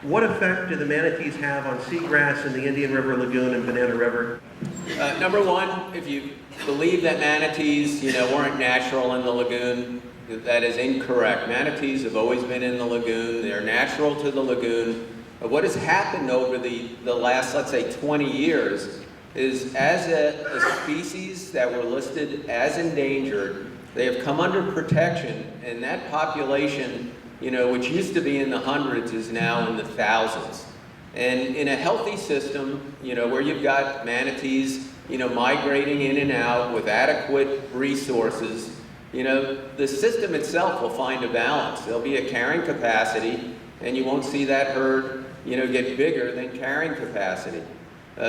What effect do the manatees have on seagrass in the Indian River Lagoon and Banana River? Number one, if you believe that manatees, weren't natural in the lagoon, that is incorrect. Manatees have always been in the lagoon. They're natural to the lagoon. What has happened over the last, let's say, 20 years is as a species that were listed as endangered, they have come under protection, and that population, which used to be in the hundreds, is now in the thousands. And in a healthy system, where you've got manatees, migrating in and out with adequate resources, the system itself will find a balance. There'll be a carrying capacity, and you won't see that herd, get bigger than carrying capacity.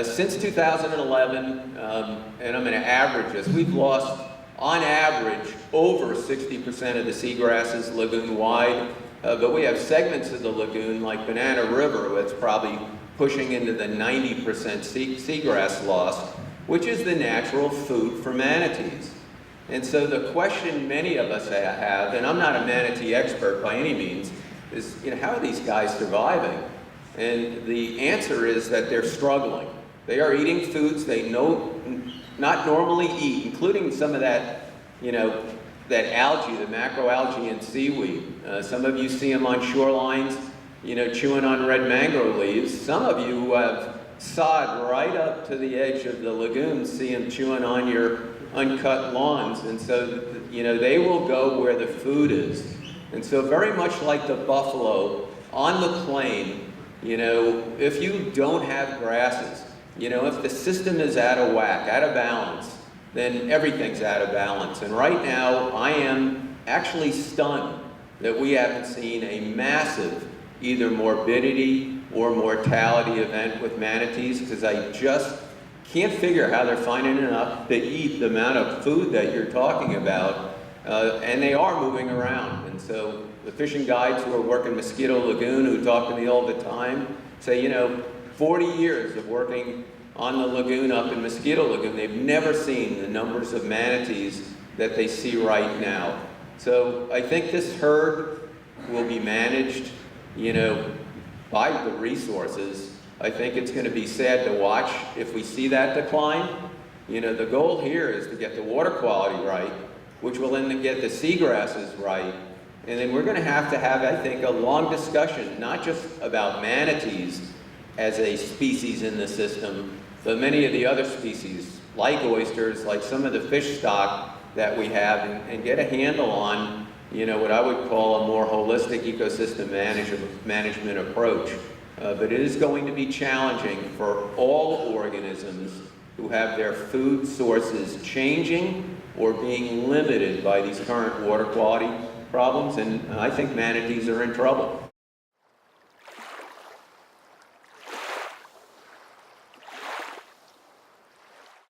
Since 2011, and I'm going to average this, we've lost, on average, over 60% of the seagrasses lagoon-wide, but we have segments of the lagoon, like Banana River, that's probably pushing into the 90% seagrass loss, which is the natural food for manatees. And so the question many of us have, and I'm not a manatee expert by any means, is, how are these guys surviving? And the answer is that they're struggling. They are eating foods they not normally eat, including some of that, that algae, the macroalgae and seaweed. Some of you see them on shorelines, chewing on red mangrove leaves. Some of you who have sod right up to the edge of the lagoon see them chewing on your uncut lawns. And so, they will go where the food is. And so very much like the buffalo on the plain, if you don't have grasses, if the system is out of whack, out of balance, then everything's out of balance. And right now, I am actually stunned that we haven't seen a massive either morbidity or mortality event with manatees, because I just can't figure how they're finding enough to eat the amount of food that you're talking about. And they are moving around. And so the fishing guides who are working Mosquito Lagoon, who talk to me all the time, say, 40 years of working on the lagoon up in Mosquito Lagoon, they've never seen the numbers of manatees that they see right now. So I think this herd will be managed, by the resources. I think it's going to be sad to watch if we see that decline. The goal here is to get the water quality right, which will then get the seagrasses right. And then we're going to have, I think, a long discussion, not just about manatees as a species in the system, but many of the other species, like oysters, like some of the fish stock that we have, and get a handle on, what I would call a more holistic ecosystem management approach. But it is going to be challenging for all organisms who have their food sources changing or being limited by these current water quality problems, and I think manatees are in trouble.